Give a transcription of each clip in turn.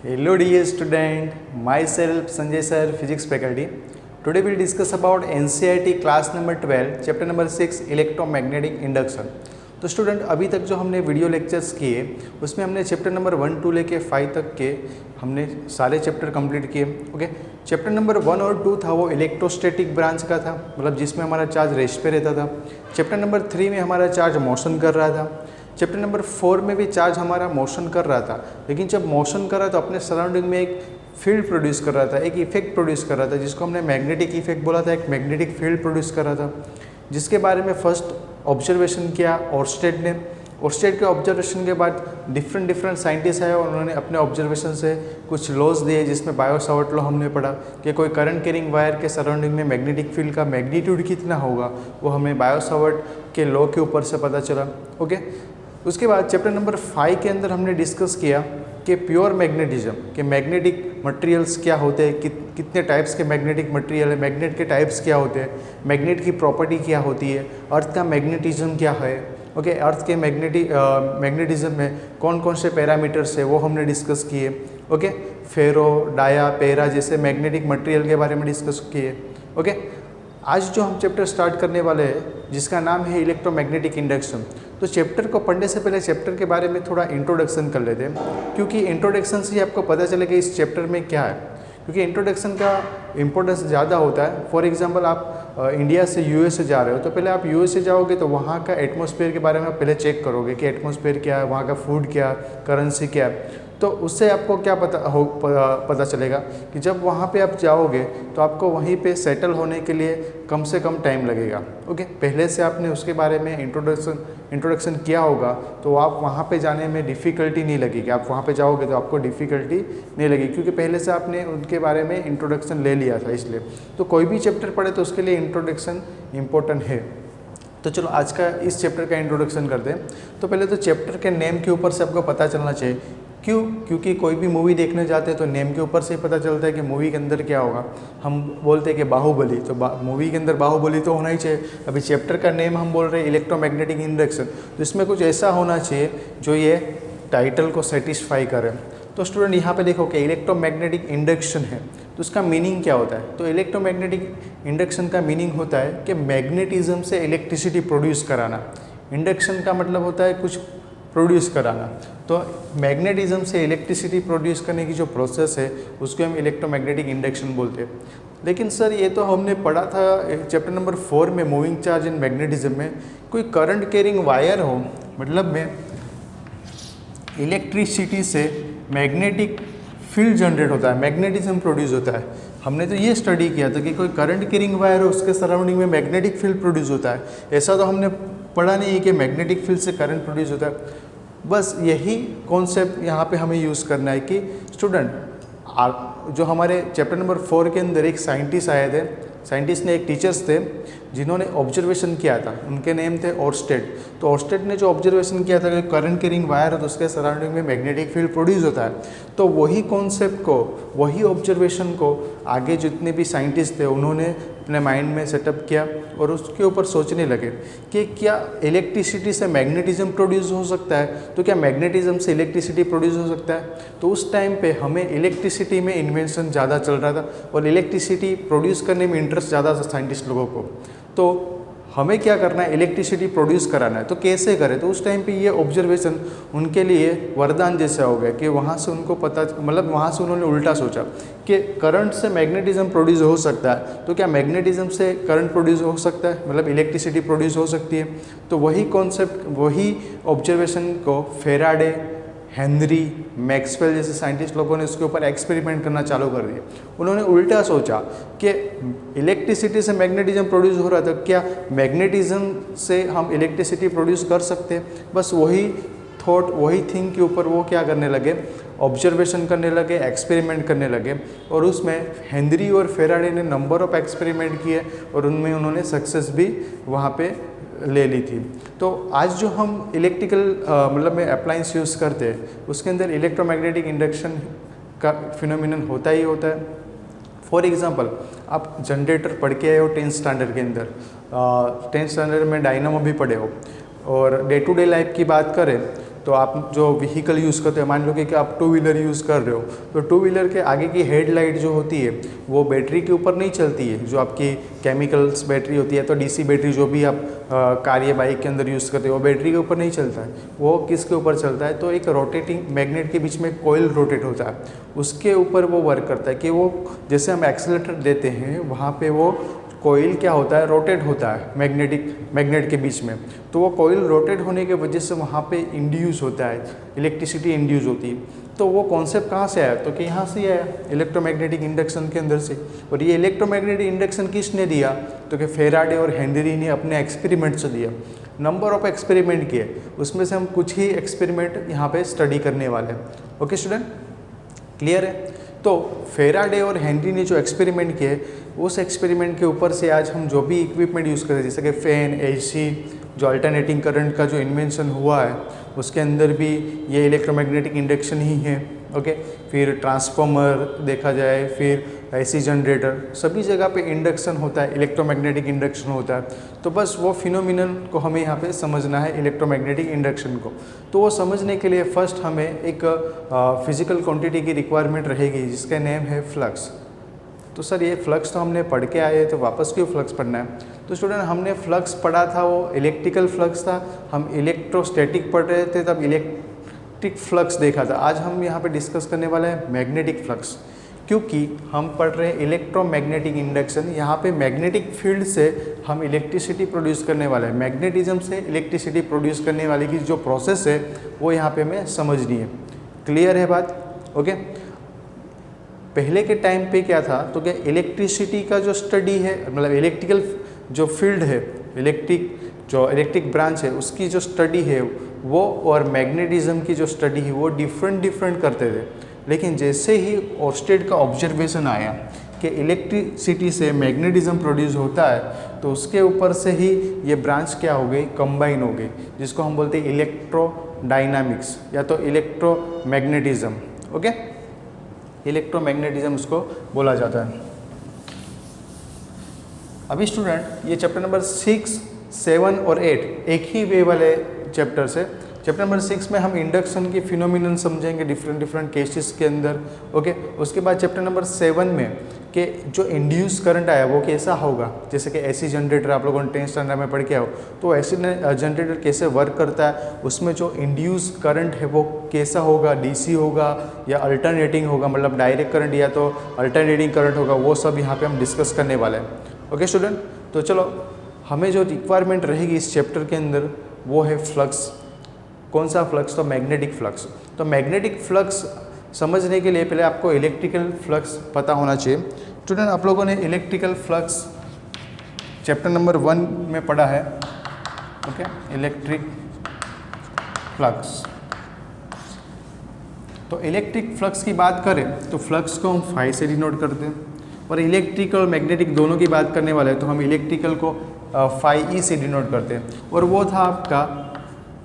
Hello dear student, myself Sanjay sir, physics faculty. Today we'll discuss about NCERT class number 12, chapter number 6, electromagnetic induction. तो student अभी तक जो हमने video lectures किए उसमें हमने चैप्टर नंबर 1 टू लेके 5 तक के हमने सारे चैप्टर कंप्लीट किए। ओके, चैप्टर नंबर 1 और 2 था वो इलेक्ट्रोस्टैटिक ब्रांच का था, मतलब जिसमें हमारा चार्ज रेस्ट पे रहता था। चैप्टर नंबर 3 में हमारा चार्ज मोशन कर रहा था। चैप्टर नंबर 4 में भी चार्ज हमारा मोशन कर रहा था, लेकिन जब मोशन कर रहा था तो अपने सराउंडिंग में एक फील्ड प्रोड्यूस कर रहा था, एक इफेक्ट प्रोड्यूस कर रहा था, जिसको हमने मैग्नेटिक इफेक्ट बोला था। एक मैग्नेटिक फील्ड प्रोड्यूस कर रहा था, जिसके बारे में फर्स्ट ऑब्जर्वेशन किया ओर्स्टेड ने। ओर्स्टेड के ऑब्जर्वेशन के बाद डिफरेंट साइंटिस्ट आए और उन्होंने अपने ऑब्जर्वेशन से कुछ लॉज दिए, जिसमें बायो-सावर्ट लॉ हमने पढ़ा कि कोई करंट कैरिंग वायर के सराउंडिंग में मैग्नेटिक फील्ड का मैग्नीट्यूड कितना होगा, वो हमें बायो-सावर्ट के लॉ के ऊपर से पता चला। ओके, उसके बाद चैप्टर नंबर 5 के अंदर हमने डिस्कस किया कि प्योर मैग्नेटिज्म के मैग्नेटिक मटेरियल्स क्या होते हैं, कितने टाइप्स के मैग्नेटिक मटेरियल है, मैग्नेट के टाइप्स क्या होते हैं, मैग्नेट की प्रॉपर्टी क्या होती है, अर्थ का मैग्नेटिज्म क्या है। ओके, अर्थ के मैग्नेटिज्म में कौन कौन से पैरामीटर्स है वो हमने डिस्कस किए। ओके, फेरो, डाया, पेरा जैसे मैग्नेटिक मटेरियल के बारे में डिस्कस किए। ओके, आज जो हम चैप्टर स्टार्ट करने वाले हैं जिसका नाम है इलेक्ट्रोमैग्नेटिक इंडक्शन, तो चैप्टर को पढ़ने से पहले चैप्टर के बारे में थोड़ा इंट्रोडक्शन कर लेते हैं, क्योंकि इंट्रोडक्शन से ही आपको पता चलेगा इस चैप्टर में क्या है। क्योंकि इंट्रोडक्शन का इम्पोर्टेंस ज़्यादा होता है। फॉर एग्जांपल आप इंडिया से यूएसए जा रहे हो, तो पहले आप यूएसए जाओगे तो वहाँ का एटमॉस्फेयर के बारे में आप पहले चेक करोगे कि एटमॉस्फेयर क्या है, वहाँ का फूड क्या, करेंसी क्या है। तो उससे आपको क्या पता चलेगा कि जब वहाँ पे आप जाओगे तो आपको वहीं पे सेटल होने के लिए कम से कम टाइम लगेगा। ओके, पहले से आपने उसके बारे में इंट्रोडक्शन किया होगा तो आप वहाँ पे जाने में डिफ़िकल्टी नहीं लगेगी। आप वहाँ पे जाओगे तो आपको डिफ़िकल्टी नहीं लगेगी, क्योंकि पहले से आपने उनके बारे में इंट्रोडक्शन ले लिया था। इसलिए तो कोई भी चैप्टर पढ़े तो उसके लिए इंट्रोडक्शन इम्पोर्टेंट है। तो चलो आज का इस चैप्टर का इंट्रोडक्शन करते हैं। तो पहले तो चैप्टर के नेम के ऊपर से आपको पता चलना चाहिए। क्यों? क्योंकि कोई भी मूवी देखने जाते हैं तो नेम के ऊपर से ही पता चलता है कि मूवी के अंदर क्या होगा। हम बोलते हैं कि बाहुबली, तो मूवी के अंदर बाहुबली तो होना ही चाहिए। अभी चैप्टर का नेम हम बोल रहे हैं इलेक्ट्रोमैग्नेटिक इंडक्शन, तो इसमें कुछ ऐसा होना चाहिए जो ये टाइटल को सेटिस्फाई करे। तो स्टूडेंट यहाँ पे देखो कि इलेक्ट्रोमैग्नेटिक इंडक्शन है, तो उसका मीनिंग क्या होता है। तो इलेक्ट्रोमैग्नेटिक इंडक्शन का मीनिंग होता है कि मैग्नेटिज्म से इलेक्ट्रिसिटी प्रोड्यूस कराना। इंडक्शन का मतलब होता है कुछ प्रोड्यूस कराना। तो मैग्नेटिज्म से इलेक्ट्रिसिटी प्रोड्यूस करने की जो प्रोसेस है उसको हम इलेक्ट्रोमैग्नेटिक इंडक्शन बोलते हैं। लेकिन सर ये तो हमने पढ़ा था चैप्टर नंबर 4 में, मूविंग चार्ज इन मैग्नेटिज्म में, कोई करंट कैरिंग वायर हो, मतलब में इलेक्ट्रिसिटी से मैग्नेटिक फील्ड जनरेट होता है, मैग्नेटिज्म प्रोड्यूस होता है। हमने तो ये स्टडी किया था कि कोई करंट कैरिंग वायर हो, उसके सराउंडिंग में मैग्नेटिक फील्ड प्रोड्यूस होता है। ऐसा तो हमने पढ़ा नहीं है कि मैग्नेटिक फील्ड से करंट प्रोड्यूस होता है। बस यही कॉन्सेप्ट यहाँ पे हमें यूज़ करना है कि स्टूडेंट जो हमारे चैप्टर नंबर 4 के अंदर एक साइंटिस्ट आए थे, साइंटिस्ट ने एक टीचर्स थे जिन्होंने ऑब्जर्वेशन किया था, उनके नेम थे ओर्स्टेड। तो ओर्स्टेड ने जो ऑब्जर्वेशन किया था कि करंट कैरिंग वायर है तो उसके सराउंडिंग में मैग्नेटिक फील्ड प्रोड्यूस होता है, तो वही कॉन्सेप्ट को, वही ऑब्जर्वेशन को आगे जितने भी साइंटिस्ट थे उन्होंने अपने माइंड में सेटअप किया और उसके ऊपर सोचने लगे कि क्या इलेक्ट्रिसिटी से मैग्नेटिज्म प्रोड्यूस हो सकता है, तो क्या मैग्नेटिज्म से इलेक्ट्रिसिटी प्रोड्यूस हो सकता है। तो उस टाइम पे हमें इलेक्ट्रिसिटी में इन्वेंशन ज़्यादा चल रहा था और इलेक्ट्रिसिटी प्रोड्यूस करने में इंटरेस्ट ज़्यादा था साइंटिस्ट लोगों को। तो हमें क्या करना है, इलेक्ट्रिसिटी प्रोड्यूस कराना है, तो कैसे करें। तो उस टाइम पे ये ऑब्जर्वेशन उनके लिए वरदान जैसा हो गया कि वहाँ से उनको पता, मतलब वहाँ से उन्होंने उल्टा सोचा कि करंट से मैग्नेटिज्म प्रोड्यूस हो सकता है, तो क्या मैग्नेटिज्म से करंट प्रोड्यूस हो सकता है, मतलब इलेक्ट्रिसिटी प्रोड्यूस हो सकती है। तो वही कॉन्सेप्ट, वही ऑब्जर्वेशन को फेराडे, हेनरी, मैक्सवेल जैसे साइंटिस्ट लोगों ने उसके ऊपर एक्सपेरिमेंट करना चालू कर दिया। उन्होंने उल्टा सोचा कि इलेक्ट्रिसिटी से मैग्नेटिज्म प्रोड्यूस हो रहा था, क्या मैग्नेटिज्म से हम इलेक्ट्रिसिटी प्रोड्यूस कर सकते हैं। बस वही थॉट, वही थिंग के ऊपर वो क्या करने लगे, ऑब्जर्वेशन करने लगे, एक्सपेरिमेंट करने लगे। और उसमें हेनरी और फेराडे ने नंबर ऑफ एक्सपेरिमेंट किए और उनमें उन्होंने सक्सेस भी वहाँ पे ले ली थी। तो आज जो हम इलेक्ट्रिकल मतलब में अप्लायंस यूज़ करते हैं उसके अंदर इलेक्ट्रोमैग्नेटिक इंडक्शन का फिनोमिनन होता ही होता है। फॉर एग्जांपल आप जनरेटर पढ़ के आए हो 10th स्टैंडर्ड के अंदर, 10th स्टैंडर्ड में डायनामो भी पढ़े हो, और डे टू डे लाइफ की बात करें तो आप जो व्हीकल यूज़ करते हो, मान लो कि आप टू व्हीलर यूज़ कर रहे हो, तो टू व्हीलर के आगे की हेडलाइट जो होती है वो बैटरी के ऊपर नहीं चलती है, जो आपकी केमिकल्स बैटरी होती है, तो डीसी बैटरी जो भी आप कार या बाइक के अंदर यूज़ करते हो वो बैटरी के ऊपर नहीं चलता है, वो किसके ऊपर चलता है, तो एक रोटेटिंग मैग्नेट के बीच में कोयल रोटेट होता है, उसके ऊपर वो वर्क करता है कि वो जैसे हम एक्सीलरेटर देते हैं वहाँ पे वो कोयल क्या होता है, रोटेट होता है मैग्नेट के बीच में, तो वो कोयल रोटेट होने की वजह से वहाँ पे इंड्यूस होता है, इलेक्ट्रिसिटी इंड्यूस होती है। तो वो कॉन्सेप्ट कहाँ से आया, तो कि यहाँ से आया इलेक्ट्रोमैग्नेटिक इंडक्शन के अंदर से। और ये इलेक्ट्रोमैग्नेटिक इंडक्शन किसने दिया, तो कि फेराडे और हेनरी ने अपने एक्सपेरिमेंट से दिया। नंबर ऑफ एक्सपेरिमेंट किए, उसमें से हम कुछ ही एक्सपेरिमेंट यहाँ पे स्टडी करने वाले हैं। ओके स्टूडेंट, क्लियर है। तो फेराडे और हेनरी ने जो एक्सपेरिमेंट किए, उस एक्सपेरिमेंट के ऊपर से आज हम जो भी इक्विपमेंट यूज़ करें, जैसे कि फ़ैन, एसी, जो अल्टरनेटिंग करंट का जो इन्वेंशन हुआ है उसके अंदर भी ये इलेक्ट्रोमैग्नेटिक इंडक्शन ही है। ओके, फिर ट्रांसफार्मर देखा जाए, फिर एसी जनरेटर, सभी जगह पे इंडक्शन होता है, इलेक्ट्रोमैग्नेटिक इंडक्शन होता है। तो बस वो फिनोमिनन को हमें यहाँ पे समझना है, इलेक्ट्रोमैग्नेटिक इंडक्शन को। तो वो समझने के लिए फर्स्ट हमें एक फिजिकल क्वांटिटी की रिक्वायरमेंट रहेगी जिसका नेम है फ्लक्स। तो सर ये फ्लक्स तो हमने पढ़ के आए, तो वापस क्यों फ्लक्स पढ़ना है। तो स्टूडेंट हमने फ्लक्स पढ़ा था, वो इलेक्ट्रिकल फ्लक्स था, हम इलेक्ट्रोस्टैटिक पढ़ रहे थे तब इलेक्ट्रिक फ्लक्स देखा था। आज हम यहाँ पे डिस्कस करने वाले हैं मैग्नेटिक फ्लक्स, क्योंकि हम पढ़ रहे हैं इलेक्ट्रोमैग्नेटिक इंडक्शन। यहाँ पे मैग्नेटिक फील्ड से हम इलेक्ट्रिसिटी प्रोड्यूस करने वाले हैं, मैग्नेटिज्म से इलेक्ट्रिसिटी प्रोड्यूस करने वाले की जो प्रोसेस है वो यहाँ पे हमें समझनी है। क्लियर है बात। ओके, पहले के टाइम पे क्या था, तो क्या इलेक्ट्रिसिटी का जो स्टडी है, मतलब इलेक्ट्रिकल जो फील्ड है, इलेक्ट्रिक ब्रांच है, उसकी जो स्टडी है वो और मैग्नेटिज्म की जो स्टडी है वो डिफरेंट करते थे। लेकिन जैसे ही ओर्स्टेड का ऑब्जर्वेशन आया कि इलेक्ट्रिसिटी से मैग्नेटिज्म प्रोड्यूस होता है, तो उसके ऊपर से ही ये ब्रांच क्या हो गई, कंबाइन हो गई, जिसको हम बोलते हैं इलेक्ट्रोडायनामिक्स या तो इलेक्ट्रोमैग्नेटिज्म। ओके, इलेक्ट्रोमैग्नेटिज्म उसको बोला जाता है। अभी स्टूडेंट ये चैप्टर नंबर 6, 7 और 8 एक ही वे वाले चैप्टर्स है। चैप्टर नंबर 6 में हम इंडक्शन की फिनोमिनन समझेंगे डिफरेंट केसेस के अंदर। ओके, उसके बाद चैप्टर नंबर 7 में कि जो इंड्यूस करंट आया वो कैसा होगा, जैसे कि एसी जनरेटर आप लोगों ने 10th स्टैंडर्ड में पढ़ के आओ, तो एसी जनरेटर कैसे वर्क करता है, उसमें जो इंड्यूस करंट है वो कैसा होगा, डीसी होगा या अल्टरनेटिंग होगा, मतलब डायरेक्ट करंट या तो अल्टरनेटिंग करंट होगा, वो सब यहाँ पे हम डिस्कस करने वाले हैं। ओके स्टूडेंट, तो चलो हमें जो रिक्वायरमेंट रहेगी इस चैप्टर के अंदर वो है फ्लक्स। कौन सा फ्लक्स, तो मैग्नेटिक फ्लक्स। तो मैग्नेटिक फ्लक्स समझने के लिए पहले आपको इलेक्ट्रिकल फ्लक्स पता होना चाहिए। स्टूडेंट आप लोगों ने इलेक्ट्रिकल फ्लक्स चैप्टर नंबर 1 में पढ़ा है। Okay, electric flux. तो इलेक्ट्रिक फ्लक्स की बात करें तो फ्लक्स को हम फाई से डिनोट करते हैं, और इलेक्ट्रिकल और मैग्नेटिक दोनों की बात करने वाले हैं तो हम इलेक्ट्रिकल को फाई ई से डिनोट करते हैं, और वो था आपका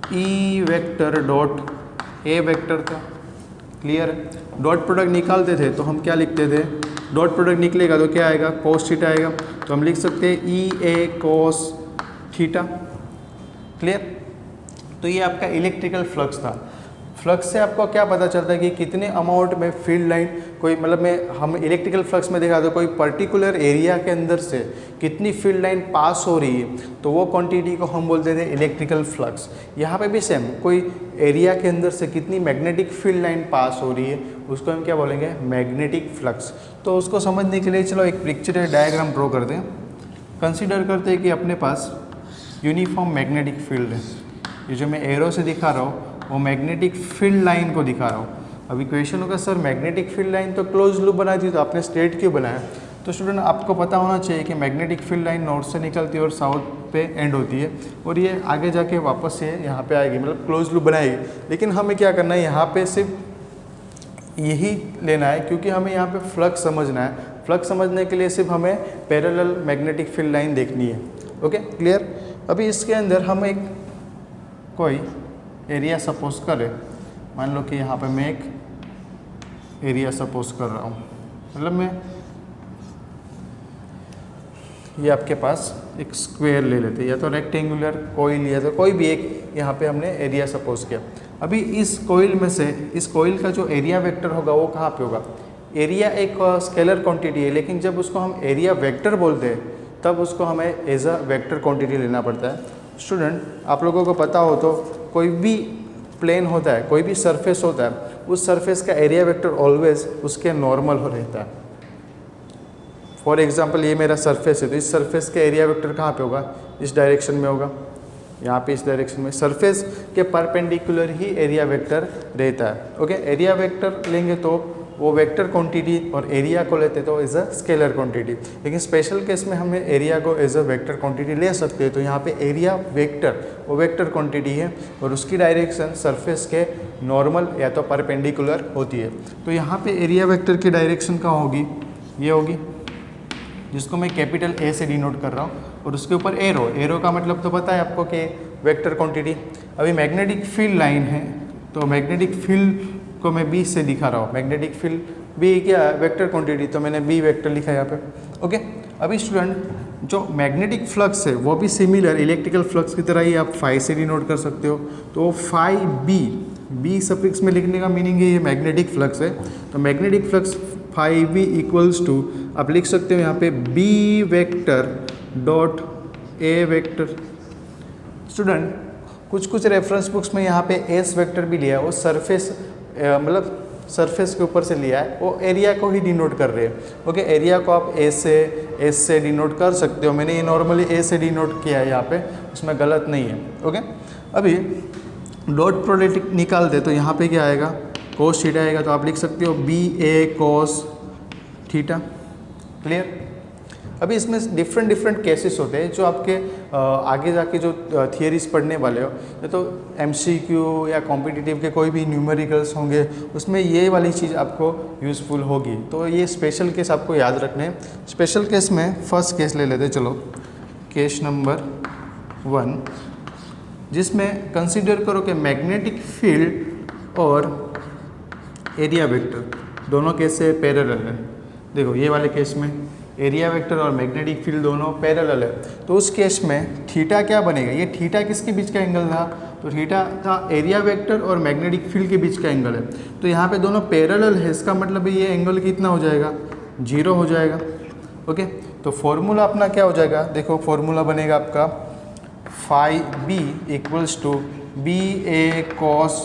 E vector dot A vector था। क्लियर है। डॉट प्रोडक्ट निकालते थे तो हम क्या लिखते थे, डॉट प्रोडक्ट निकलेगा तो क्या आएगा, कोस थीटा आएगा, तो हम लिख सकते हैं ई ए कोस थीटा। क्लियर। तो ये आपका इलेक्ट्रिकल फ्लक्स था। फ्लक्स से आपको क्या पता चलता है कि कितने अमाउंट में फील्ड लाइन, कोई मतलब में हम इलेक्ट्रिकल फ्लक्स में देखा तो कोई पर्टिकुलर एरिया के अंदर से कितनी फील्ड लाइन पास हो रही है, तो वो क्वांटिटी को हम बोलते थे इलेक्ट्रिकल फ्लक्स। यहाँ पे भी सेम, कोई एरिया के अंदर से कितनी मैग्नेटिक फील्ड लाइन पास हो रही है उसको हम क्या बोलेंगे, मैग्नेटिक फ्लक्स। तो उसको समझने के लिए चलो एक पिक्चर डायग्राम ड्रॉ करते हैं। कंसिडर करते हैं कि अपने पास यूनिफॉर्म मैग्नेटिक फील्ड है, ये जो मैं एरो से दिखा रहा हूँ वो मैग्नेटिक फील्ड लाइन को दिखा रहा हूँ। अभी क्वेश्चन होगा सर मैग्नेटिक फील्ड लाइन तो क्लोज लूप बनाई थी तो आपने स्ट्रेट क्यों बनाया, तो स्टूडेंट आपको पता होना चाहिए कि मैग्नेटिक फील्ड लाइन नॉर्थ से निकलती है और साउथ पे एंड होती है, और ये आगे जाके वापस से यहाँ पे आएगी, मतलब क्लोज लूप बनाएगी। लेकिन हमें क्या करना है, यहाँ पे सिर्फ यही लेना है क्योंकि हमें यहाँ पे फ्लक्स समझना है। फ्लक्स समझने के लिए सिर्फ हमें पैरेलल मैग्नेटिक फील्ड लाइन देखनी है। Okay, clear. अभी इसके अंदर हम एक कोई एरिया सपोज करें, मान लो कि यहाँ पे मैं एक एरिया सपोज कर रहा हूँ, मतलब मैं ये आपके पास एक स्क्वायर ले लेते हैं, या तो रेक्टेंगुलर कोई लिया तो कोई भी एक, यहाँ पे हमने एरिया सपोज किया। अभी इस कोइल में से इस कोइल का जो एरिया वेक्टर होगा वो कहाँ पे होगा? एरिया एक स्केलर क्वांटिटी है, लेकिन जब उसको हम एरिया वेक्टर बोलते हैं तब उसको हमें एज अ वेक्टर क्वांटिटी लेना पड़ता है। स्टूडेंट, आप लोगों को पता हो तो कोई भी प्लेन होता है, कोई भी सरफेस होता है, उस सरफेस का एरिया वेक्टर ऑलवेज उसके नॉर्मल हो रहता है। फॉर एग्जांपल ये मेरा सरफेस है, तो इस सरफेस का एरिया वेक्टर कहाँ पे होगा? इस डायरेक्शन में होगा, यहाँ पे इस डायरेक्शन में। सरफेस के परपेंडिकुलर ही एरिया वेक्टर रहता है। ओके, एरिया वेक्टर लेंगे तो वो वेक्टर क्वांटिटी और एरिया को लेते तो एज अ स्केलर क्वांटिटी, लेकिन स्पेशल केस में हमें एरिया को एज अ वेक्टर क्वांटिटी ले सकते हैं। तो यहाँ पे एरिया वेक्टर वो वेक्टर क्वांटिटी है और उसकी डायरेक्शन सरफेस के नॉर्मल या तो परपेंडिकुलर होती है। तो यहाँ पे एरिया वेक्टर की डायरेक्शन कहाँ होगी? ये होगी, जिसको मैं कैपिटल ए से डिनोट कर रहा हूँ, और उसके ऊपर एरो। एरो का मतलब तो पता है आपको कि वेक्टर क्वांटिटी। अभी मैग्नेटिक फील्ड लाइन है, तो मैग्नेटिक फील्ड को मैं बी से दिखा रहा हूँ। मैग्नेटिक फील्ड बी क्या है? वेक्टर क्वांटिटी, तो मैंने बी वेक्टर लिखा है यहाँ पे। ओके, अभी स्टूडेंट, जो मैग्नेटिक फ्लक्स है वो भी सिमिलर इलेक्ट्रिकल फ्लक्स की तरह ही आप फाई से डिनोट कर सकते हो। तो फाई बी सफिक्स में लिखने का मीनिंग है ये मैग्नेटिक फ्लक्स है। तो magnetic flux phi B equals to, आप लिख सकते हो यहाँ पे B vector dot A vector. Student, कुछ रेफरेंस बुक्स में यहाँ पे एस वेक्टर भी लिया है, वो सरफेस मतलब सरफेस के ऊपर से लिया है, वो एरिया को ही डिनोट कर रहे हैं। ओके, एरिया को आप एस से डिनोट कर सकते हो। मैंने ये नॉर्मली ए से डिनोट किया है यहाँ पे, उसमें गलत नहीं है। ओके, अभी डॉट प्रोडक्ट निकाल दे तो यहाँ पे क्या आएगा? कोस थीटा आएगा। तो आप लिख सकते हो बी ए कोस थीटा। क्लियर? अभी इसमें डिफरेंट केसेस होते हैं जो आपके आगे जाके जो थियरीज पढ़ने वाले हो, या तो एमसीक्यू या कॉम्पिटिटिव के कोई भी न्यूमेरिकल्स होंगे, उसमें ये वाली चीज़ आपको यूज़फुल होगी। तो ये स्पेशल केस आपको याद रखने हैं। स्पेशल केस में फर्स्ट केस ले लेते हैं, चलो केस नंबर 1, जिसमें कंसिडर करो कि मैग्नेटिक फील्ड और एरिया वेक्टर दोनों केस से पैरेलल है। देखो ये वाले केस में एरिया वेक्टर और मैग्नेटिक फील्ड दोनों पैरेलल है, तो उस केस में थीटा क्या बनेगा? ये थीटा किसके बीच का एंगल था? तो थीटा था एरिया वेक्टर और मैग्नेटिक फील्ड के बीच का एंगल है। तो यहाँ पे दोनों पैरेलल है, इसका मतलब ये एंगल कितना हो जाएगा? 0 हो जाएगा। ओके, तो फॉर्मूला अपना क्या हो जाएगा? देखो फॉर्मूला बनेगा आपका phi B equals to B A cos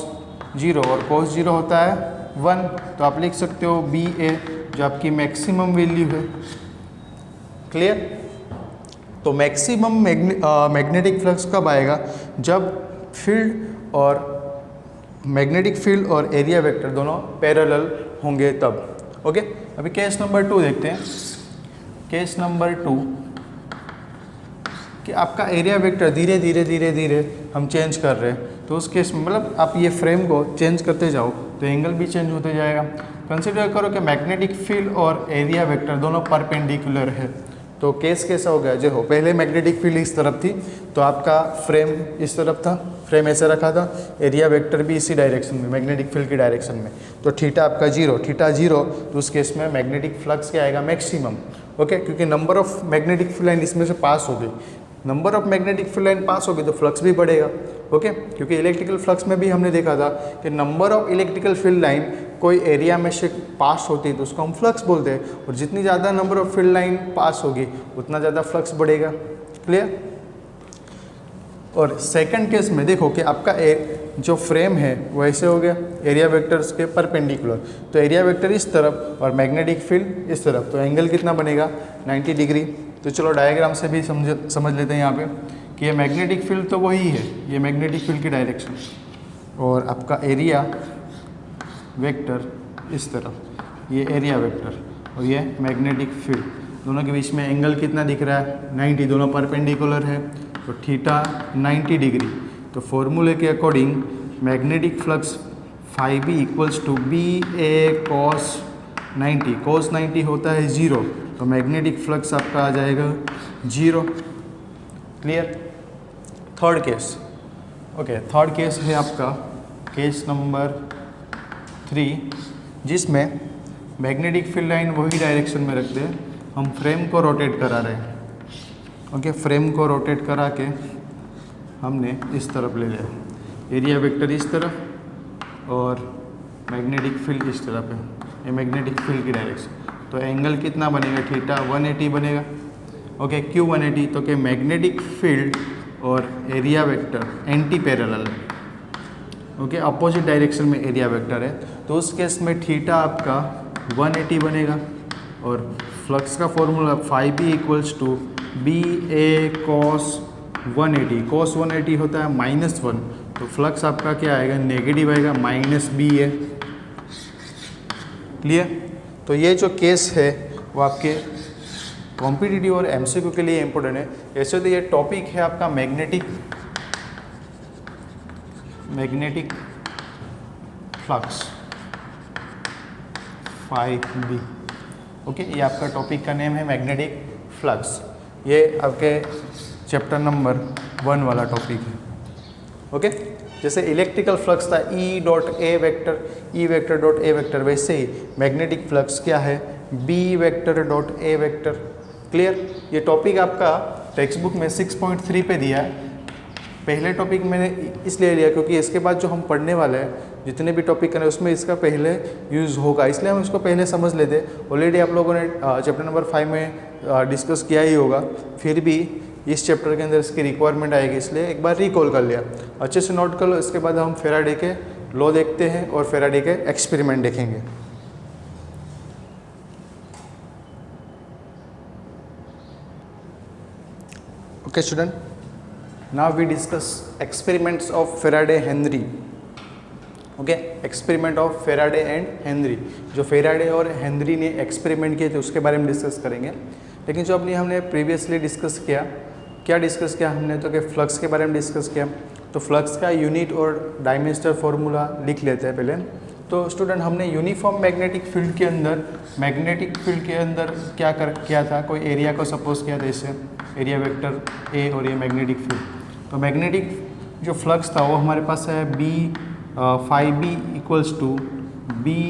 0, और कॉस 0 होता है 1, तो आप लिख सकते हो बी ए जो आपकी मैक्सिमम वैल्यू है। क्लियर? तो मैक्सिमम मैग्नेटिक फ्लक्स कब आएगा? जब फील्ड और मैग्नेटिक फील्ड और एरिया वेक्टर दोनों पैरेलल होंगे तब। ओके, अभी केस नंबर 2 देखते हैं। केस नंबर 2 कि आपका एरिया वेक्टर धीरे धीरे हम चेंज कर रहे हैं, तो उस केस में मतलब आप ये फ्रेम को चेंज करते जाओ तो एंगल भी चेंज होते जाएगा। कंसिडर करो कि मैग्नेटिक फील्ड और एरिया वेक्टर दोनों परपेंडिकुलर है, तो केस कैसा हो गया? देखो पहले मैग्नेटिक फील्ड इस तरफ थी, तो आपका फ्रेम इस तरफ था, फ्रेम ऐसे रखा था, एरिया वेक्टर भी इसी डायरेक्शन में, मैग्नेटिक फील्ड की डायरेक्शन में, तो थीटा आपका 0, थीटा 0, तो उस केस में मैग्नेटिक फ्लक्स क्या आएगा? मैक्सिमम। ओके, क्योंकि number of magnetic field line इसमें से पास हो गई, number of magnetic field line pass होगी तो फ्लक्स भी बढ़ेगा। ओके, क्योंकि इलेक्ट्रिकल फ्लक्स में भी हमने देखा था कि number of electrical field line कोई एरिया में से पास होती है तो उसको हम फ्लक्स बोलते हैं, और जितनी ज़्यादा number of field line pass होगी उतना ज़्यादा फ्लक्स बढ़ेगा। क्लियर? और सेकंड केस में देखो कि आपका जो फ्रेम है वो ऐसे हो गया एरिया वेक्टर्स के परपेंडिकुलर, तो एरिया वेक्टर इस तरफ और मैग्नेटिक फील्ड इस तरफ, तो एंगल कितना बनेगा? 90 डिग्री। तो चलो डायग्राम से भी समझ लेते हैं यहाँ पे कि ये मैग्नेटिक फील्ड तो वही है, ये मैग्नेटिक फील्ड की डायरेक्शन, और आपका एरिया वेक्टर इस तरफ, ये एरिया वेक्टर और ये मैग्नेटिक फील्ड, दोनों के बीच में एंगल कितना दिख रहा है? 90, दोनों परपेंडिकुलर है, तो थीटा 90 डिग्री। तो फॉर्मूले के according magnetic flux phi B equals to B A cos 90, cos 90 होता है 0, तो मैग्नेटिक फ्लक्स आपका आ जाएगा 0। Clear? Third case. Okay, third case है आपका केस नंबर 3, जिसमें मैग्नेटिक फील्ड लाइन वही डायरेक्शन में रखते हैं, हम फ्रेम को रोटेट करा रहे हैं। ओके, फ्रेम को रोटेट करा के हमने इस तरफ ले लिया, एरिया वेक्टर इस तरफ और मैग्नेटिक फील्ड इस तरफ है, ये मैग्नेटिक फील्ड की डायरेक्शन। तो एंगल कितना बनेगा, थीटा 180 बनेगा। ओके, क्यों 180? तो कि मैग्नेटिक फील्ड और एरिया वेक्टर एंटी पैरेलल है। ओके, अपोजिट डायरेक्शन में एरिया वेक्टर है, तो उस केस में थीटा आपका 180 बनेगा। और फ्लक्स का formula phi b equals to B A cos 180, cos 180 होता है -1, तो फ्लक्स आपका क्या आएगा, नेगेटिव आएगा, -b है। क्लियर? तो ये जो केस है वो आपके कॉम्पिटिटिव और एमसीक्यू के लिए इंपॉर्टेंट है। ऐसे तो ये टॉपिक है आपका magnetic flux phi b। Okay, ये आपका टॉपिक का नेम है मैग्नेटिक फ्लक्स। ये आपके चैप्टर नंबर 1 वाला टॉपिक है। ओके, जैसे इलेक्ट्रिकल फ्लक्स था E dot A vector, E vector dot A vector, वैसे ही मैग्नेटिक फ्लक्स क्या है, B vector dot A vector. Clear? ये टॉपिक आपका टेक्स्ट बुक में 6.3 पे दिया है। पहले टॉपिक मैंने इसलिए लिया क्योंकि इसके बाद जो हम पढ़ने वाले हैं, जितने भी टॉपिक करें उसमें इसका पहले यूज़ होगा, इसलिए हम इसको पहले समझ लेते। ऑलरेडी आप लोगों ने चैप्टर नंबर 5 में डिस्कस किया ही होगा, फिर भी इस चैप्टर के अंदर इसकी रिक्वायरमेंट आएगी, इसलिए एक बार रिकॉल कर लिया। अच्छे से नोट कर लो। इसके बाद हम फेराडे के लॉ देखते हैं और फेराडे के एक्सपेरिमेंट देखेंगे। Okay student, now we discuss experiments of Faraday Henry. Okay, experiment of Faraday and Henry, जो फेराडे और हेनरी ने एक्सपेरिमेंट किए थे उसके बारे में डिस्कस करेंगे। लेकिन जो अपनी हमने प्रीवियसली डिस्कस किया, क्या डिस्कस किया हमने, तो कि फ्लक्स के बारे में डिस्कस किया। तो फ्लक्स का यूनिट और डायमेंशनल फॉर्मूला लिख लेते हैं पहले। तो स्टूडेंट, हमने यूनिफॉर्म मैग्नेटिक फील्ड के अंदर क्या किया था, कोई एरिया को सपोज किया था, इसे एरिया वेक्टर ए और ये मैग्नेटिक फील्ड। तो मैग्नेटिक जो फ्लक्स था वो हमारे पास है phi b equals to B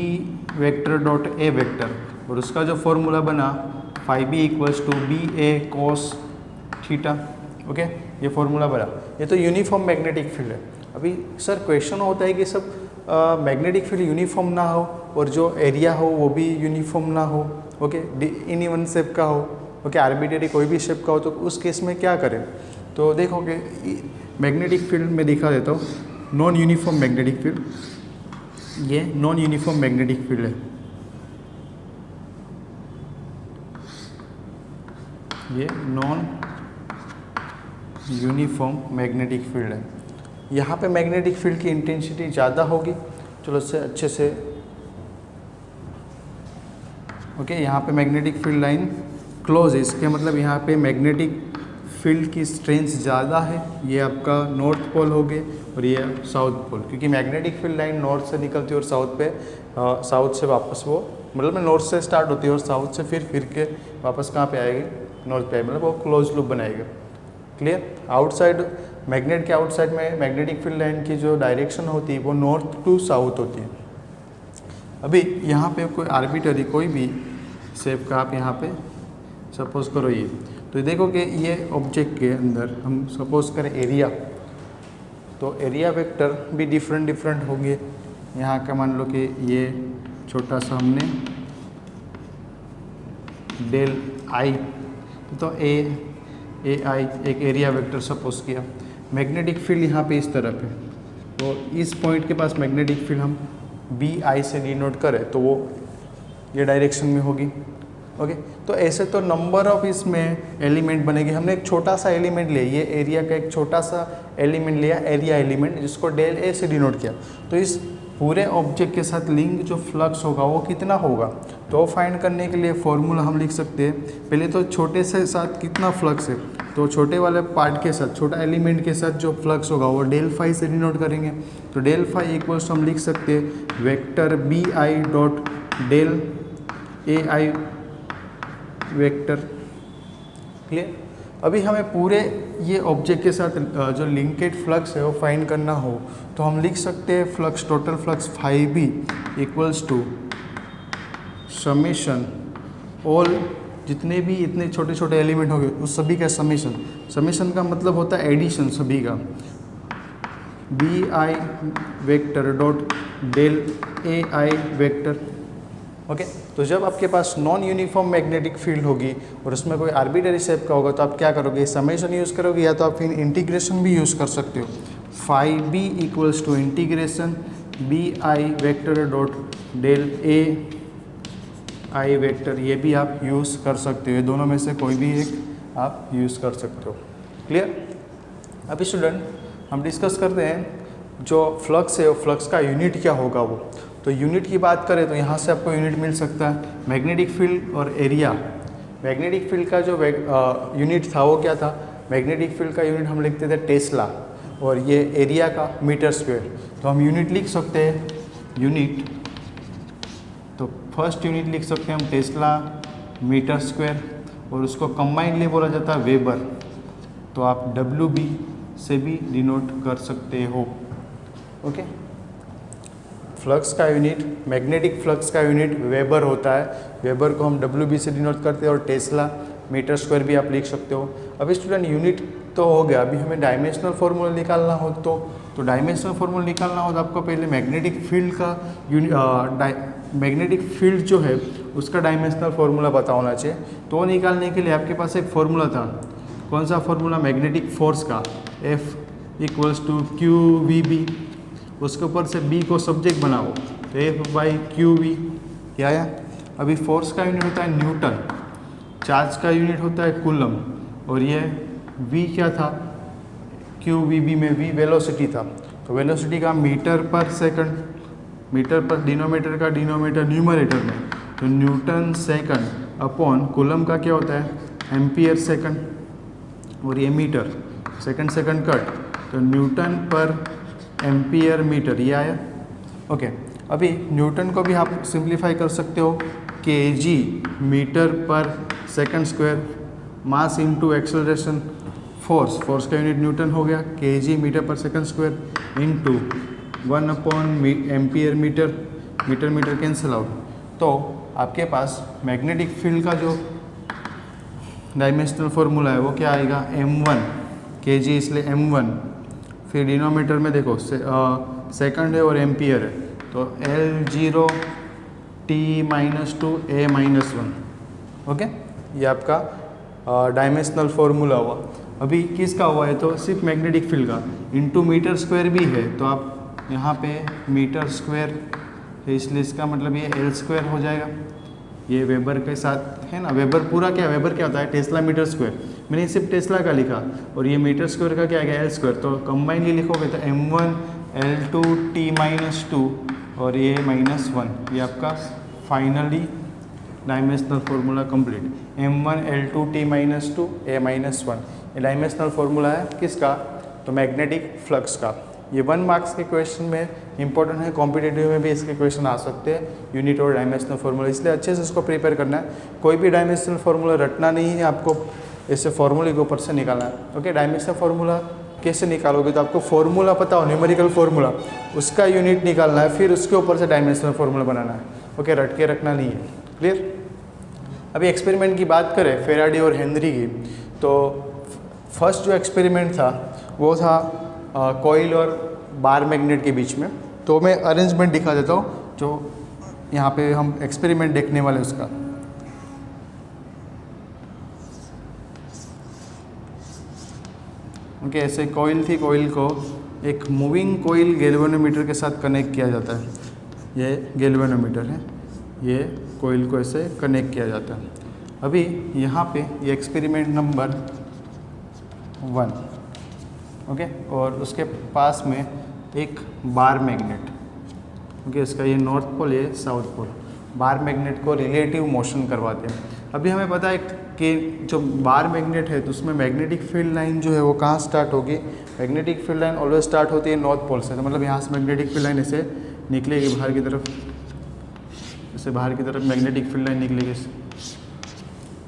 vector dot A vector, और उसका जो फॉर्मूला बना phi b equals to B A cos theta. Okay, ये फॉर्मूला बना। ये तो यूनिफॉर्म मैग्नेटिक फील्ड है। अभी सर क्वेश्चन होता है कि सब मैग्नेटिक फील्ड यूनिफॉर्म ना हो और जो एरिया हो वो भी यूनिफॉर्म ना हो, ओके, इनइवन शेप का हो, ओके, आर्बिट्रेरी कोई भी शेप का हो, तो उस केस में क्या करें। तो देखोगे मैग्नेटिक फील्ड में दिखा देता हूँ, नॉन यूनिफॉर्म मैग्नेटिक फील्ड, ये नॉन यूनिफॉर्म मैग्नेटिक फील्ड है, ये नॉन यूनिफॉर्म मैग्नेटिक फील्ड है। यहाँ पे मैग्नेटिक फील्ड की इंटेंसिटी ज़्यादा होगी। चलो इससे अच्छे से, ओके, यहाँ पे मैग्नेटिक फील्ड लाइन क्लोज है, इसके मतलब यहाँ पे मैग्नेटिक फील्ड की स्ट्रेंथ ज़्यादा है। ये आपका नॉर्थ पोल हो गए और ये साउथ पोल, क्योंकि मैग्नेटिक फील्ड लाइन नॉर्थ से निकलती है और साउथ से वापस वो, मतलब नॉर्थ से स्टार्ट होती है और साउथ से फिर के वापस कहाँ पे आएगी, नॉर्थ पे, मतलब वो क्लोज लूप बनाएगा। क्लियर? आउटसाइड मैग्नेट के आउटसाइड में मैग्नेटिक फील्ड लाइन की जो डायरेक्शन होती है वो नॉर्थ टू साउथ होती है। अभी यहाँ पे कोई आर्बिट्ररी कोई भी शेप का आप यहाँ पे सपोज करो ये, तो देखो कि ये ऑब्जेक्ट के अंदर हम सपोज करें एरिया, तो एरिया वेक्टर भी डिफरेंट होंगे। यहाँ का मान लो कि ये छोटा सा हमने डेल आई, तो ए आई एक एरिया वेक्टर सपोज किया। मैग्नेटिक फील्ड यहाँ पे इस तरफ है, तो इस पॉइंट के पास मैग्नेटिक फील्ड हम बी आई से डिनोट करें तो वो ये डायरेक्शन में होगी। ओके, तो ऐसे तो नंबर ऑफ इसमें एलिमेंट बनेगी। हमने एक छोटा सा एलिमेंट लिया, ये एरिया का एक छोटा सा एलिमेंट लिया, एरिया एलिमेंट, जिसको डेल ए से डिनोट किया। तो इस पूरे ऑब्जेक्ट के साथ लिंक जो फ्लक्स होगा वो कितना होगा, तो फाइंड करने के लिए फॉर्मूला हम लिख सकते हैं। पहले तो छोटे से साथ कितना फ्लक्स है, तो छोटे वाले पार्ट के साथ, छोटा एलिमेंट के साथ जो फ्लक्स होगा वो डेल फाई से डिनोट करेंगे। तो डेल फाई इक्वल्स हम लिख सकते हैं vector B i dot del A i vector. Clear? अभी हमें पूरे ये ऑब्जेक्ट के साथ जो लिंकेड फ्लक्स है वो फाइंड करना हो तो हम लिख सकते हैं flux, total flux phi B equals to summation all, जितने भी इतने छोटे छोटे एलिमेंट होंगे उस सभी का समेशन। समेशन का मतलब होता है एडिशन सभी का, B i vector dot del A i vector. Okay, तो जब आपके पास नॉन यूनिफॉर्म मैग्नेटिक फील्ड होगी और उसमें कोई आर्बिटरी शेप का होगा तो आप क्या करोगे, समेशन यूज़ करोगे या तो आप फिर इंटीग्रेशन भी यूज़ कर सकते हो। Phi B equals to integration B i vector dot del A i vector, ये भी आप यूज़ कर सकते हो। ये दोनों में से कोई भी एक आप यूज़ कर सकते हो। क्लियर? अभी स्टूडेंट हम डिस्कस करते हैं जो फ्लक्स है, वो फ्लक्स का यूनिट क्या होगा वो। तो यूनिट की बात करें तो यहाँ से आपको यूनिट मिल सकता है मैग्नेटिक फील्ड और एरिया। मैग्नेटिक फील्ड का जो यूनिट था वो क्या था, मैग्नेटिक फील्ड का यूनिट हम लिखते थे टेस्ला और ये एरिया का मीटर स्क्वायर। तो हम यूनिट लिख सकते हैं यूनिट, तो फर्स्ट यूनिट लिख सकते हैं हम टेस्ला मीटर स्क्वायर और उसको कंबाइनली बोला जाता है वेबर। तो आप WB से भी डिनोट कर सकते हो। ओके, फ्लक्स का यूनिट, मैग्नेटिक फ्लक्स का यूनिट वेबर होता है। वेबर को हम WB से डिनोट करते हैं और टेस्ला मीटर स्क्वायर भी आप लिख सकते हो। अभी स्टूडेंट यूनिट तो हो गया, अभी हमें डायमेंशनल फार्मूला निकालना हो तो डायमेंशनल फार्मूला निकालना हो तो आपको पहले मैग्नेटिक फील्ड का मैग्नेटिक फील्ड जो है उसका डायमेंशनल फार्मूला पता होना चाहिए। तो वो निकालने के लिए आपके पास एक फार्मूला था, कौन सा फार्मूला, मैग्नेटिक फोर्स का, F इक्वल्स टू QVB। उसके ऊपर से B को सब्जेक्ट बनाओ तो F/QV क्या आया। अभी फोर्स का यूनिट होता है न्यूटन, चार्ज का यूनिट होता है कूलम और ये V क्या था, QVB में V वेलोसिटी था। तो वेलोसिटी का मीटर पर सेकंड, मीटर पर डिनोमीटर का डिनोमीटर न्यूमरेटर में, तो न्यूटन सेकंड अपॉन कूलम का क्या होता है एम्पियर सेकंड और ये मीटर, सेकंड सेकंड कट, तो न्यूटन पर एम्पियर मीटर ये आया। ओके, अभी न्यूटन को भी आप सिंप्लीफाई कर सकते हो kg metre per second square, mass into acceleration force, force का यूनिट न्यूटन हो गया, kg metre per second square into 1/, ampere metre, metre metre cancel out. तो आपके पास मैग्नेटिक फील्ड का जो डायमेंशनल फार्मूला है वो क्या आएगा, m1 kg इसलिए m1, फिर डिनोमीटर में देखो सेकंड है और एम्पियर है तो L0 T-2 A-1। ओके, ये आपका डायमेंशनल फार्मूला हुआ। अभी किसका हुआ है तो सिर्फ मैग्नेटिक फील्ड का, इनटू मीटर स्क्वायर भी है तो आप यहाँ पे मीटर स्क्वायर है इसलिए इसका मतलब ये L² हो जाएगा। ये वेबर के साथ है ना, वेबर पूरा क्या, वेबर क्या होता है टेस्ला मीटर स्क्वायर, मैंने सिर्फ टेस्ला का लिखा और ये मीटर स्क्वायर का क्या आ गया L²। तो कंबाइनली लिखोगे तो m1 L2 T-2 और ये -1, ये आपका finally dimensional formula complete, m1 L2 T-2 A-1। ये डायमेंशनल फार्मूला है किसका, तो मैग्नेटिक फ्लक्स का। ये 1 मार्क्स के क्वेश्चन में इंपॉर्टेंट है, कॉम्पिटिटिव में भी इसके क्वेश्चन आ सकते हैं, यूनिट और डायमेंशनल फार्मूला, इसलिए अच्छे से इसको प्रिपेयर करना है। कोई भी डायमेंशनल फार्मूला रटना नहीं है, आपको ऐसे फार्मूले के ऊपर से निकालना है। ओके, डायमेंशनल फार्मूला कैसे निकालोगे तो आपको फार्मूला पता हो, न्यूमेरिकल फार्मूला, उसका यूनिट निकालना है, फिर उसके ऊपर से डायमेंशनल फार्मूला बनाना है। ओके, रट के रखना नहीं है। क्लियर? अभी एक्सपेरिमेंट की बात करें फेराडे और हेनरी की, तो फर्स्ट जो एक्सपेरिमेंट था वो था कॉइल और बार मैग्नेट के बीच में। तो मैं अरेंजमेंट दिखा देता हूँ जो यहाँ पे हम एक्सपेरिमेंट देखने वाले उसका। ओके, ऐसे कॉइल थी, कॉइल को एक मूविंग कॉइल गैल्वेनोमीटर के साथ कनेक्ट किया जाता है। ये गैल्वेनोमीटर है, ये कॉइल को ऐसे कनेक्ट किया जाता है। अभी यहाँ पे ये एक्सपेरिमेंट नंबर 1, ओके, और उसके पास में एक बार मैग्नेट, ओके, इसका ये नॉर्थ पोल, ये साउथ पोल, बार मैग्नेट को रिलेटिव मोशन करवाते हैं। अभी हमें पता है कि जो बार मैग्नेट है तो उसमें मैग्नेटिक फील्ड लाइन जो है वो कहाँ स्टार्ट होगी, magnetic field line always start होती है नॉर्थ पोल से। तो मतलब यहाँ से मैग्नेटिक फील्ड लाइन ऐसे निकलेगी बाहर की तरफ, ऐसे बाहर की तरफ मैग्नेटिक फील्ड लाइन निकलेगी,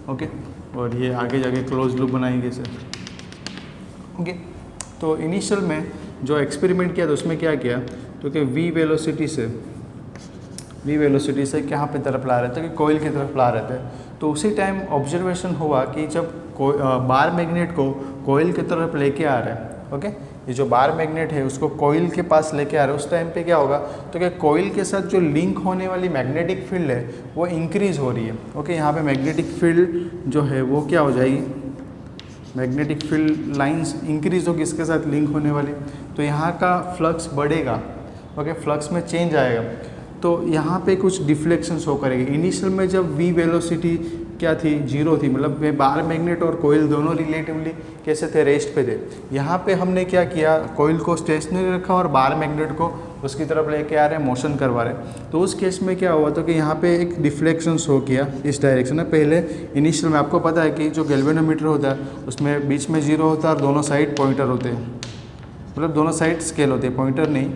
ओके, और ये आगे जाके क्लोज लूप बनाएंगे इसे। ओके, तो इनिशियल में जो एक्सपेरिमेंट किया था उसमें क्या किया, तो कि वी वेलोसिटी से कहाँ पे तरफ ला रहे थे, कि कोयल की तरफ ला रहे थे। तो उसी टाइम ऑब्जर्वेशन हुआ कि जब बार मैग्नेट को कोयल की तरफ लेके आ रहे हैं, ओके, ये जो बार मैग्नेट है उसको कोइल के पास लेके आ रहे हैं, उस टाइम पे क्या होगा, तो क्या कोइल के साथ जो लिंक होने वाली मैग्नेटिक फील्ड है वो इंक्रीज़ हो रही है। ओके, यहाँ पे मैग्नेटिक फील्ड जो है वो क्या हो जाएगी, मैग्नेटिक फील्ड लाइंस इंक्रीज होगी इसके साथ लिंक होने वाली, तो यहाँ का फ्लक्स बढ़ेगा। ओके, फ्लक्स में चेंज आएगा, तो यहाँ पे कुछ डिफ्लेक्शन शो करेगी। इनिशियल में जब v वेलोसिटी क्या थी, 0 थी, मतलब वे बार मैग्नेट और कोयल दोनों रिलेटिवली कैसे थे, रेस्ट पे थे। यहाँ पे हमने क्या किया, कोयल को स्टेशनरी रखा और बार मैग्नेट को उसकी तरफ लेके आ रहे हैं, मोशन करवा रहे हैं। तो उस केस में क्या हुआ, तो कि यहाँ पे एक डिफ्लेक्शन शो किया इस डायरेक्शन में। पहले इनिशियल में आपको पता है कि जो गैल्वेनोमीटर होता है उसमें बीच में 0 होता है और दोनों साइड पॉइंटर होते हैं, मतलब दोनों साइड स्केल होते हैं, पॉइंटर नहीं।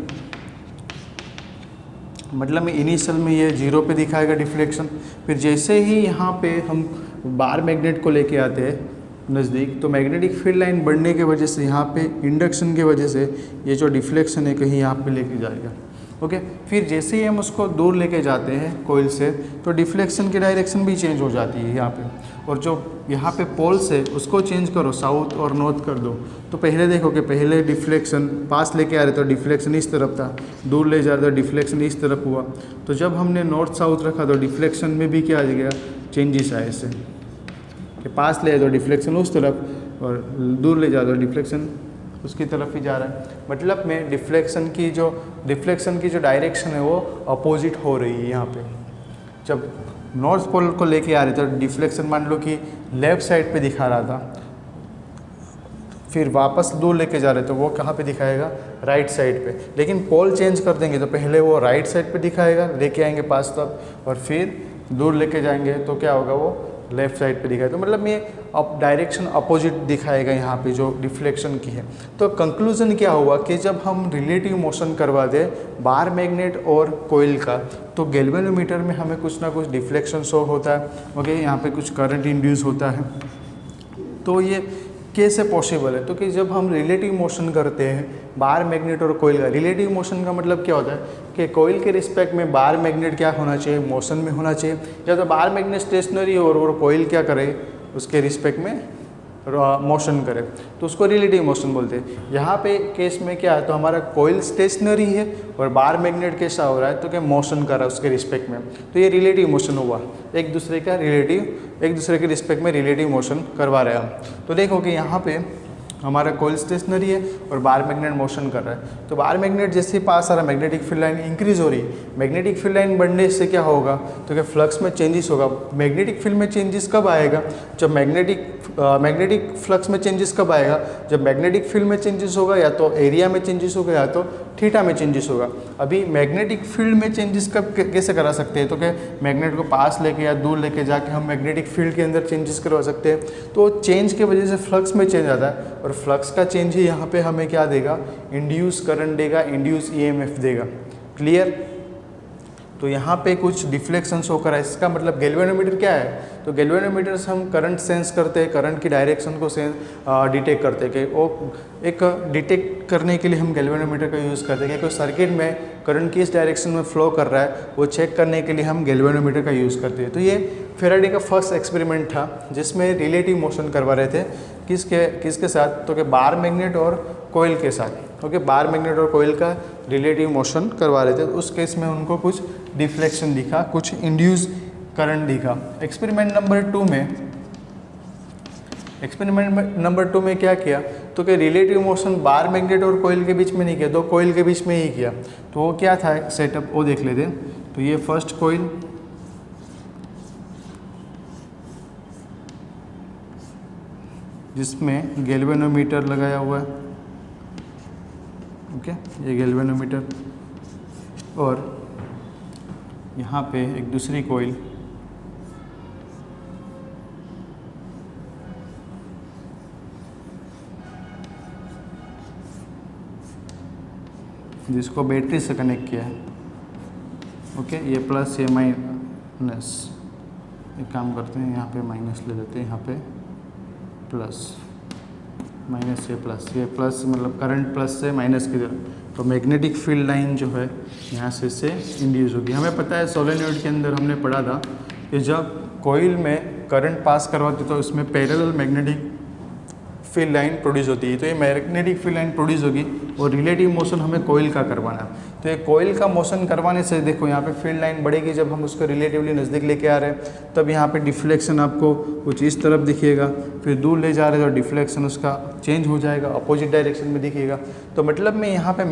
मतलब इनिशियल में ये 0 पे दिखाएगा डिफ्लेक्शन, फिर जैसे ही यहाँ पे हम बार मैग्नेट को लेके आते हैं नज़दीक, तो मैग्नेटिक फील्ड लाइन बढ़ने के वजह से यहाँ पे इंडक्शन के वजह से ये जो डिफ्लेक्शन है कहीं यहाँ पे लेके जाएगा। ओके, फिर जैसे ही हम उसको दूर लेके जाते हैं कोइल से, तो डिफ्लेक्शन की डायरेक्शन भी चेंज हो जाती है यहाँ पे। और जो यहाँ पे पोल्स है उसको चेंज करो, साउथ और नॉर्थ कर दो, तो पहले देखो कि पहले डिफ्लेक्शन पास लेके आ रहे तो डिफ्लेक्शन इस तरफ था, दूर ले जा रहे तो डिफ्लेक्शन इस तरफ हुआ। तो जब हमने नॉर्थ साउथ रखा तो डिफ्लेक्शन में भी क्या आ गया, चेंजेस आए इससे, कि पास ले तो डिफ्लेक्शन उस तरफ और दूर ले जा तो डिफ्लेक्शन उसकी तरफ ही जा रहा है। मतलब में डिफ्लेक्शन की जो डायरेक्शन है वो अपोजिट हो रही है। यहाँ पे जब नॉर्थ पोल को लेके आ रहे थे तो डिफ्लेक्शन मान लो कि लेफ्ट साइड पे दिखा रहा था, फिर वापस दूर लेके जा रहे तो वो कहाँ पे दिखाएगा, राइट साइड पे। लेकिन पोल चेंज कर देंगे तो पहले वो राइट साइड पे दिखाएगा, लेके आएंगे पास तक, और फिर दूर लेके जाएंगे तो क्या होगा, वो लेफ्ट साइड पे दिखाएगा। तो मतलब ये अब डायरेक्शन अपोजिट दिखाएगा यहाँ पे जो डिफ्लेक्शन की है। तो कंक्लूजन क्या हुआ कि जब हम रिलेटिव मोशन करवा दें बार मैग्नेट और कोइल का, तो गैल्वेनोमीटर में हमें कुछ ना कुछ डिफ्लेक्शन शो होता है। ओके, यहाँ पे कुछ करंट इंड्यूस होता है। तो ये कैसे पॉसिबल है, तो कि जब हम रिलेटिव मोशन करते हैं बार मैग्नेट और कोइल का, रिलेटिव मोशन का मतलब क्या होता है कि कोइल के रिस्पेक्ट में बार मैग्नेट क्या होना चाहिए, मोशन में होना चाहिए, या तो बार मैग्नेट स्टेशनरी हो और कोइल क्या करे, उसके रिस्पेक्ट में मोशन करे, तो उसको रिलेटिव मोशन बोलते हैं। यहाँ पे केस में क्या है, तो हमारा कोइल स्टेशनरी है और बार मैग्नेट कैसा हो रहा है, तो क्या मोशन कर रहा है उसके रिस्पेक्ट में, तो ये रिलेटिव मोशन हुआ, एक दूसरे के रिस्पेक्ट में रिलेटिव मोशन करवा रहे हैं हम। तो देखो कि यहाँ पे हमारा कोइल स्टेशनरी है और बार मैग्नेट मोशन कर रहा है। तो बार मैग्नेट जैसे ही पास आ रहा है, मैग्नेटिक फील्ड लाइन इंक्रीज हो रही है। मैग्नेटिक फील्ड लाइन बढ़ने से क्या होगा, तो क्या फ्लक्स में चेंजेस होगा। मैग्नेटिक फील्ड में चेंजेस कब आएगा, जब मैग्नेटिक फ्लक्स में चेंजेस कब आएगा, जब मैग्नेटिक फील्ड में चेंजेस होगा, या तो एरिया में चेंजेस होगा या तो थीटा में चेंजेस होगा। अभी मैग्नेटिक फील्ड में चेंजेस कब कैसे करा सकते हैं, तो क्या मैग्नेट को पास लेके या दूर लेके जाके हम मैग्नेटिक फील्ड के अंदर चेंजेस करवा सकते हैं। तो चेंज के वजह से फ्लक्स में चेंज आता है, और फ्लक्स का चेंज ही यहाँ पे हमें क्या देगा, इंड्यूस करंट देगा, इंड्यूस ईएमएफ देगा। क्लियर। तो यहाँ पे कुछ डिफ्लेक्शन शो करा है, इसका मतलब गैल्वेनोमीटर क्या है, तो गैल्वेनोमीटर से हम करंट सेंस करते हैं, करंट की डायरेक्शन को डिटेक्ट करते हैं। कि वो एक डिटेक्ट करने के लिए हम गैल्वेनोमीटर का यूज़ करते हैं कि कोई सर्किट में करंट किस डायरेक्शन में फ्लो कर रहा है, वो चेक करने के लिए हम गैल्वेनोमीटर का यूज़ करते हैं। तो ये फेराडे का फर्स्ट एक्सपेरिमेंट था जिसमें रिलेटिव मोशन करवा रहे थे, किसके साथ, तो कि बार मैग्नेट और कोइल के साथ। ओके, बार मैग्नेट और कोइल का रिलेटिव मोशन करवा रहे थे। तो उस केस में उनको कुछ डिफ्लेक्शन दिखा, कुछ इंड्यूस करंट दिखा। एक्सपेरिमेंट नंबर 2 में क्या किया, तो कि रिलेटिव मोशन बार मैग्नेट और कोइल के बीच में नहीं किया, दो कोइल के बीच में ही किया। तो वो क्या था सेटअप, वो देख लेते हैं। तो ये फर्स्ट कोइल, जिसमें गैल्वेनोमीटर लगाया हुआ है। ओके, ये गैल्वेनोमीटर, और यहाँ पे एक दूसरी कोइल, जिसको बैटरी से कनेक्ट किया है। ओके, ये प्लस, ये माइनस। एक काम करते हैं, यहाँ पे माइनस ले लेते हैं, यहाँ पे प्लस, माइनस, ये प्लस मतलब करंट प्लस से माइनस की तरफ। तो मैग्नेटिक फील्ड लाइन जो है यहाँ से इंड्यूस होगी। हमें पता है सोलेनॉइड के अंदर हमने पढ़ा था कि जब कोइल में करंट पास करवाते तो उसमें parallel magnetic field line produce होती है। तो ये मैग्नेटिक फील्ड लाइन प्रोड्यूस होगी और रिलेटिव मोशन हमें कोयल का करवाना है। तो ये कोयल का मोशन करवाने से देखो यहाँ पे फील्ड लाइन बढ़ेगी, जब हम उसको रिलेटिवली नज़दीक लेके आ रहे हैं तब यहाँ पे डिफ्लेक्शन आपको कुछ इस तरफ दिखेगा, फिर दूर ले जा रहे हैं तो डिफ्लेक्शन उसका चेंज हो जाएगा, अपोजिट डायरेक्शन में दिखेगा। तो मतलब में यहाँ पे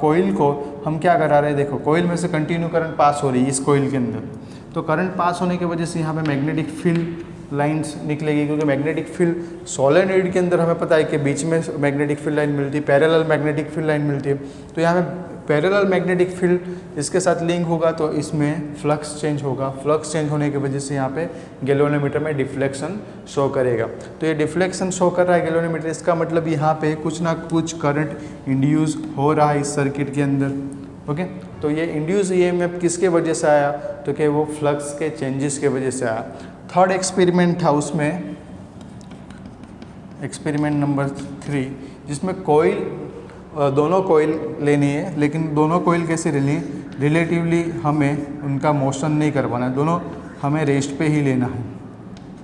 कोयल को हम क्या करा रहे हैं, देखो कोयल में से कंटिन्यू करंट पास हो रही है इस कोयल के अंदर, तो करंट पास होने की वजह से यहाँ पे मैग्नेटिक फील्ड लाइंस निकलेगी, क्योंकि मैग्नेटिक फील्ड सोलेनोइड के अंदर हमें पता है कि बीच में मैग्नेटिक फील्ड लाइन मिलती है, पैरेलल मैग्नेटिक फील्ड लाइन मिलती है। तो यहाँ पे पैरेलल मैग्नेटिक फील्ड इसके साथ लिंक होगा तो इसमें फ्लक्स चेंज होगा, फ्लक्स चेंज होने की वजह से यहाँ पे गैल्वेनोमीटर में डिफ्लेक्शन शो करेगा। तो ये डिफ्लेक्शन शो कर रहा है गैल्वेनोमीटर, इसका मतलब यहाँ पे कुछ ना कुछ करंट इंड्यूस हो रहा है इस सर्किट के अंदर। ओके, तो ये इंड्यूस ईएमएफ किसके वजह से आया, तो कि वो फ्लक्स के चेंजेस के वजह से आया। थर्ड एक्सपेरिमेंट था उसमें एक्सपेरिमेंट नंबर 3, जिसमें कोयल दोनों कोयल लेनी है, लेकिन दोनों कोयल कैसे लेनी है, रिलेटिवली हमें उनका मोशन नहीं करवाना है, दोनों हमें रेस्ट पे ही लेना है।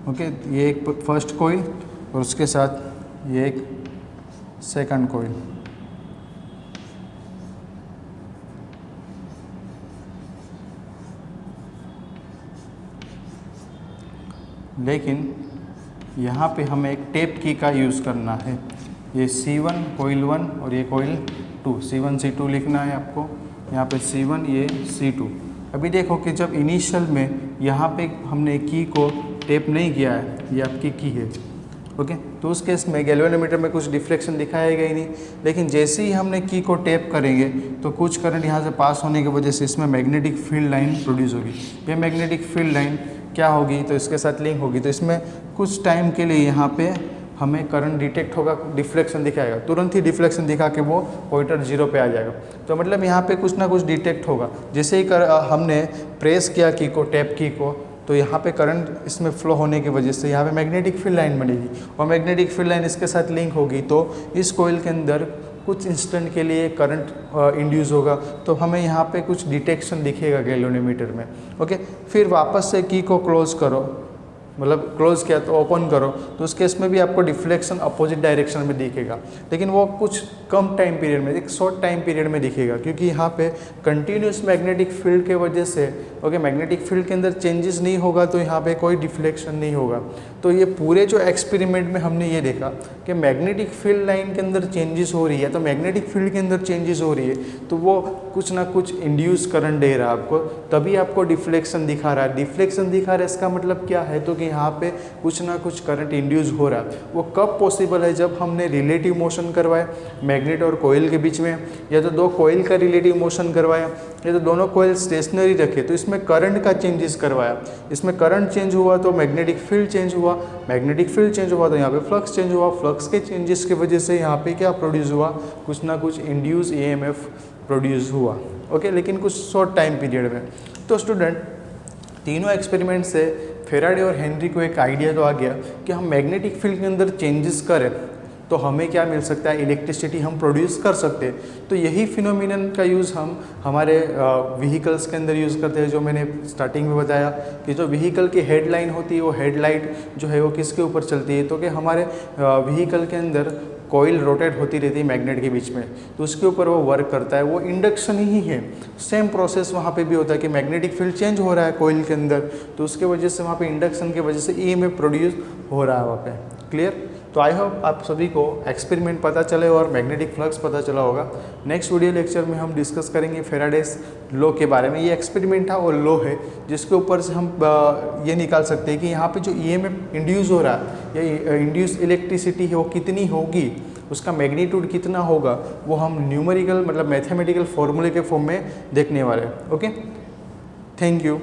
ओके, ये एक फर्स्ट कोयल और उसके साथ ये एक सेकंड कोयल। लेकिन यहाँ पे हमें एक टेप की का यूज़ करना है। ये C1 कोयल 1 और ये कोयल 2, C1 C2 लिखना है आपको, यहाँ पे C1 ये C2। अभी देखो कि जब इनिशियल में यहाँ पे हमने की को टेप नहीं किया है, ये आपकी की है। ओके, तो उस केस में गैल्वेनोमीटर में कुछ डिफ्लेक्शन दिखाएगा ही नहीं, लेकिन जैसे ही हमने की को टेप करेंगे तो कुछ करंट यहाँ से पास होने की वजह से इसमें मैग्नेटिक फील्ड लाइन प्रोड्यूस होगी। ये मैग्नेटिक फील्ड लाइन क्या होगी, तो इसके साथ लिंक होगी, तो इसमें कुछ टाइम के लिए यहाँ पे हमें करंट डिटेक्ट होगा, डिफ्लेक्शन दिखाएगा, तुरंत ही डिफ्लेक्शन दिखा के वो पॉइंटर 0 पे आ जाएगा। तो मतलब यहाँ पे कुछ ना कुछ डिटेक्ट होगा। जैसे ही हमने प्रेस किया की को, टैप की को, तो यहाँ पे करंट इसमें फ्लो होने की वजह से यहाँ पे मैग्नेटिक फील्ड लाइन बनेगी और मैग्नेटिक फील्ड लाइन इसके साथ लिंक होगी, तो इस कोयल के अंदर कुछ इंस्टेंट के लिए करंट इंड्यूस होगा, तो हमें यहाँ पे कुछ डिटेक्शन दिखेगा गैल्वेनोमीटर में। ओके, फिर वापस से की को क्लोज करो, मतलब क्लोज किया तो ओपन करो, तो उस केस में भी आपको डिफ्लेक्शन अपोजिट डायरेक्शन में दिखेगा, लेकिन वो कुछ कम टाइम पीरियड में, एक शॉर्ट टाइम पीरियड में दिखेगा, क्योंकि यहाँ पे कंटिन्यूस मैग्नेटिक फील्ड के वजह से ओके मैग्नेटिक फील्ड के अंदर चेंजेस नहीं होगा, तो यहाँ पे कोई डिफ्लेक्शन नहीं होगा। तो ये पूरे जो एक्सपेरिमेंट में हमने ये देखा कि मैग्नेटिक फील्ड लाइन के अंदर चेंजेस हो रही है, तो मैग्नेटिक फील्ड के अंदर चेंजेस हो रही है, तो वो कुछ ना कुछ इंड्यूस करंट दे रहा है आपको, तभी आपको डिफ्लेक्शन दिखा रहा है। डिफ्लेक्शन दिखा रहा है इसका मतलब क्या है, तो कि यहाँ पे कुछ ना कुछ करंट इंड्यूस हो रहा है। वो कब पॉसिबल है, जब हमने रिलेटिव मोशन करवाया मैग्नेट और कोयल के बीच में, या तो दो कोयल का रिलेटिव मोशन करवाया, या तो दोनों कोयल स्टेशनरी रखे, तो इसमें करंट का चेंजेस करवाया, इसमें करंट चेंज हुआ तो मैग्नेटिक फील्ड चेंज हुआ, मैग्नेटिक फील्ड चेंज हुआ तो यहाँ पे फ्लक्स चेंज हुआ, फ्लक्स के चेंजेस की वजह से यहाँ पे क्या प्रोड्यूस हुआ, कुछ ना कुछ इंड्यूस ईएमएफ प्रोड्यूस हुआ। ओके, लेकिन कुछ शॉर्ट टाइम पीरियड में। तो स्टूडेंट तीनों एक्सपेरिमेंट से फेराडे और हेनरी को एक आइडिया तो आ गया कि हम मैग्नेटिक फील्ड के अंदर चेंजेस करें तो हमें क्या मिल सकता है, इलेक्ट्रिसिटी हम प्रोड्यूस कर सकते हैं। तो यही फिनोमिनन का यूज़ हम हमारे व्हीकल्स के अंदर यूज़ करते हैं, जो मैंने स्टार्टिंग में बताया कि जो व्हीकल की हेडलाइन होती है वो हेडलाइट जो है वो किसके ऊपर चलती है, तो कि हमारे व्हीकल के अंदर कॉइल रोटेट होती रहती है मैग्नेट के बीच में, तो उसके ऊपर वो वर्क करता है, वो इंडक्शन ही है। सेम प्रोसेस वहाँ पे भी होता है कि मैग्नेटिक फील्ड चेंज हो रहा है कॉइल के अंदर, तो उसके वजह से वहाँ पे इंडक्शन की वजह से ईएमएफ प्रोड्यूस हो रहा है वहाँ पे। क्लियर? तो आई होप आप सभी को एक्सपेरिमेंट पता चले और मैग्नेटिक फ्लक्स पता चला होगा। नेक्स्ट वीडियो लेक्चर में हम डिस्कस करेंगे फेराडेस लॉ के बारे में। ये एक्सपेरिमेंट था और लॉ है जिसके ऊपर से हम ये निकाल सकते हैं कि यहाँ पे जो ईएमएफ इंड्यूस हो रहा है या इंड्यूस इलेक्ट्रिसिटी है वो कितनी होगी, उसका मैग्नीट्यूड कितना होगा, वो हम न्यूमेरिकल मतलब मैथमेटिकल फॉर्मूले के फॉर्म में देखने वाले हैं। Okay, thank you.